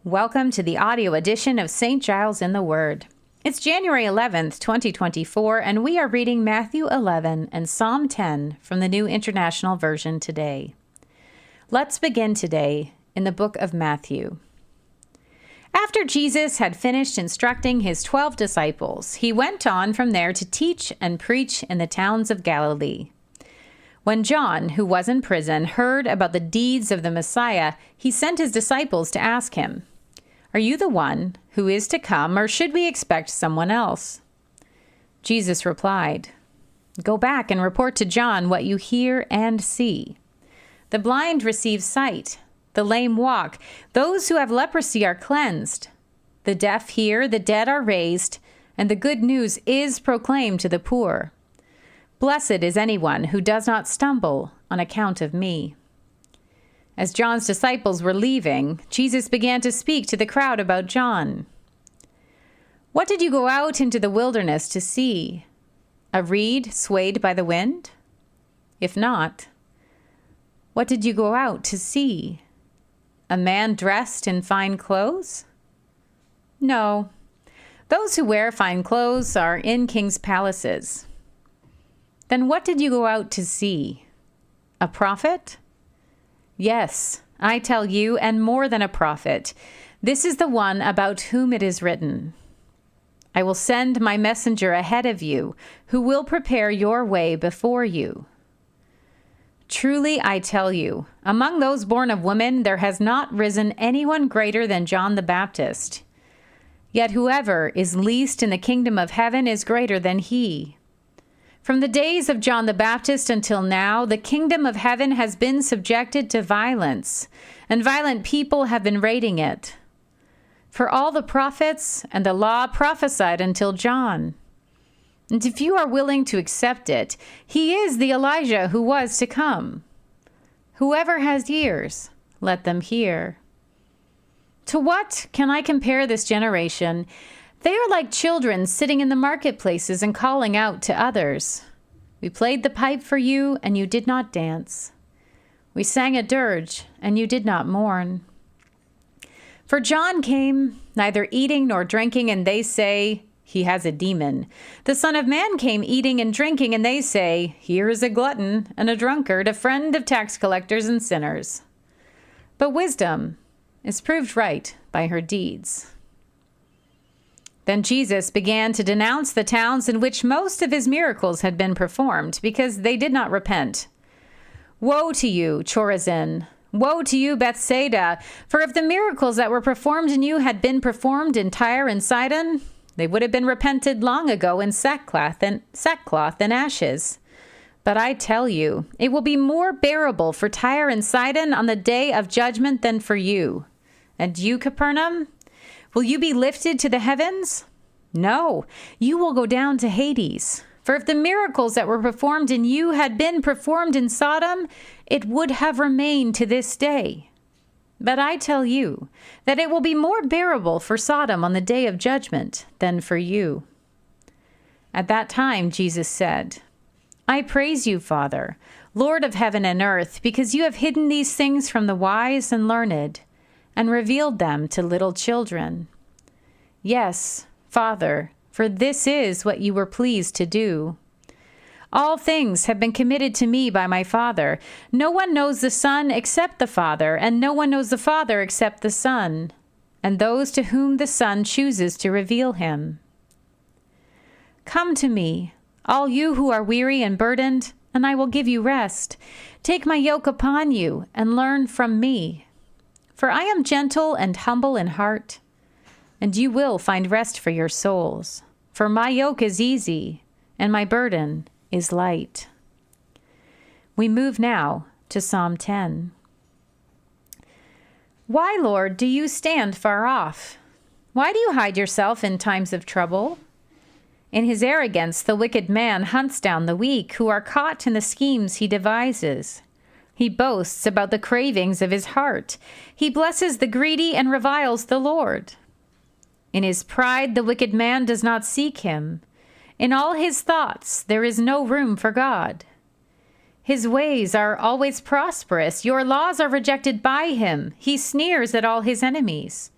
Welcome to the audio edition of St. Giles in the Word. It's January 11th, 2024, and we are reading Matthew 11 and Psalm 10 from the New International Version today. Let's begin today in the book of Matthew. After Jesus had finished instructing his 12 disciples, he went on from there to teach and preach in the towns of Galilee. When John, who was in prison, heard about the deeds of the Messiah, he sent his disciples to ask him, "Are you the one who is to come, or should we expect someone else?" Jesus replied, "Go back and report to John what you hear and see. The blind receive sight, the lame walk, those who have leprosy are cleansed, the deaf hear, the dead are raised, and the good news is proclaimed to the poor. Blessed is anyone who does not stumble on account of me." As John's disciples were leaving, Jesus began to speak to the crowd about John. "What did you go out into the wilderness to see? A reed swayed by the wind? If not, what did you go out to see? A man dressed in fine clothes? No, those who wear fine clothes are in king's palaces. Then what did you go out to see? A prophet? Yes, I tell you, and more than a prophet. This is the one about whom it is written, 'I will send my messenger ahead of you, who will prepare your way before you.' Truly, I tell you, among those born of women, there has not risen anyone greater than John the Baptist. Yet whoever is least in the kingdom of heaven is greater than he. From the days of John the Baptist until now, the kingdom of heaven has been subjected to violence, and violent people have been raiding it. For all the prophets and the law prophesied until John. And if you are willing to accept it, he is the Elijah who was to come. Whoever has ears, let them hear. To what can I compare this generation? They are like children sitting in the marketplaces and calling out to others. We played the pipe for you, and you did not dance. We sang a dirge, and you did not mourn. For John came, neither eating nor drinking, and they say, 'He has a demon.' The Son of Man came eating and drinking, and they say, 'Here is a glutton and a drunkard, a friend of tax collectors and sinners.' But wisdom is proved right by her deeds." Then Jesus began to denounce the towns in which most of his miracles had been performed, because they did not repent. "Woe to you, Chorazin! Woe to you, Bethsaida! For if the miracles that were performed in you had been performed in Tyre and Sidon, they would have been repented long ago in sackcloth and ashes. But I tell you, it will be more bearable for Tyre and Sidon on the day of judgment than for you. And you, Capernaum? Will you be lifted to the heavens? No, you will go down to Hades. For if the miracles that were performed in you had been performed in Sodom, it would have remained to this day. But I tell you that it will be more bearable for Sodom on the day of judgment than for you." At that time, Jesus said, "I praise you, Father, Lord of heaven and earth, because you have hidden these things from the wise and learned, and revealed them to little children. Yes, Father, for this is what you were pleased to do. All things have been committed to me by my Father. No one knows the Son except the Father, and no one knows the Father except the Son, and those to whom the Son chooses to reveal him. Come to me, all you who are weary and burdened, and I will give you rest. Take my yoke upon you and learn from me. For I am gentle and humble in heart, and you will find rest for your souls. For my yoke is easy, and my burden is light." We move now to Psalm 10. "Why, Lord, do you stand far off? Why do you hide yourself in times of trouble? In his arrogance, the wicked man hunts down the weak, who are caught in the schemes he devises. He boasts about the cravings of his heart. He blesses the greedy and reviles the Lord. In his pride, the wicked man does not seek him. In all his thoughts, there is no room for God. His ways are always prosperous. Your laws are rejected by him. He sneers at all his enemies.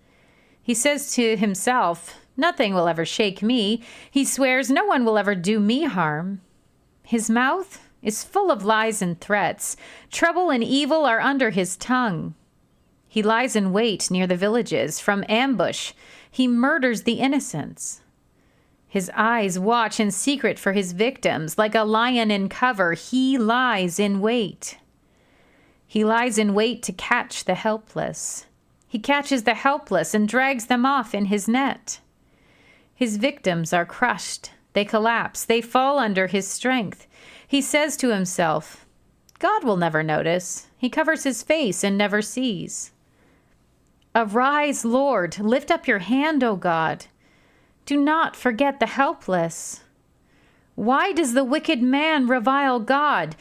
He says to himself, "Nothing will ever shake me." He swears, "No one will ever do me harm." His mouth is full of lies and threats. Trouble and evil are under his tongue. He lies in wait near the villages. From ambush, he murders the innocents. His eyes watch in secret for his victims. Like a lion in cover, he lies in wait. He lies in wait to catch the helpless. He catches the helpless and drags them off in his net. His victims are crushed. They collapse. They fall under his strength. He says to himself, "God will never notice." He covers his face and never sees. Arise, Lord, lift up your hand, O God. Do not forget the helpless. Why does the wicked man revile God?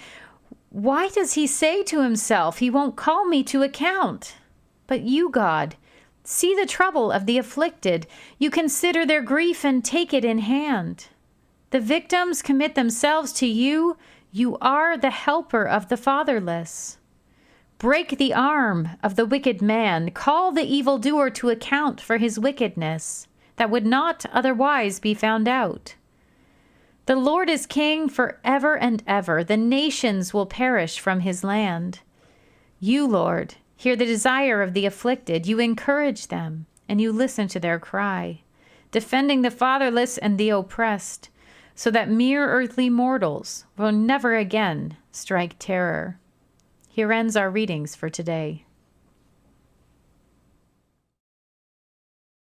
Why does he say to himself, "He won't call me to account"? But you, God, see the trouble of the afflicted. You consider their grief and take it in hand. The victims commit themselves to you. You are the helper of the fatherless. Break the arm of the wicked man. Call the evildoer to account for his wickedness, that would not otherwise be found out. The Lord is king forever and ever. The nations will perish from his land. You, Lord, hear the desire of the afflicted. You encourage them, and you listen to their cry, defending the fatherless and the oppressed, so that mere earthly mortals will never again strike terror. Here ends our readings for today.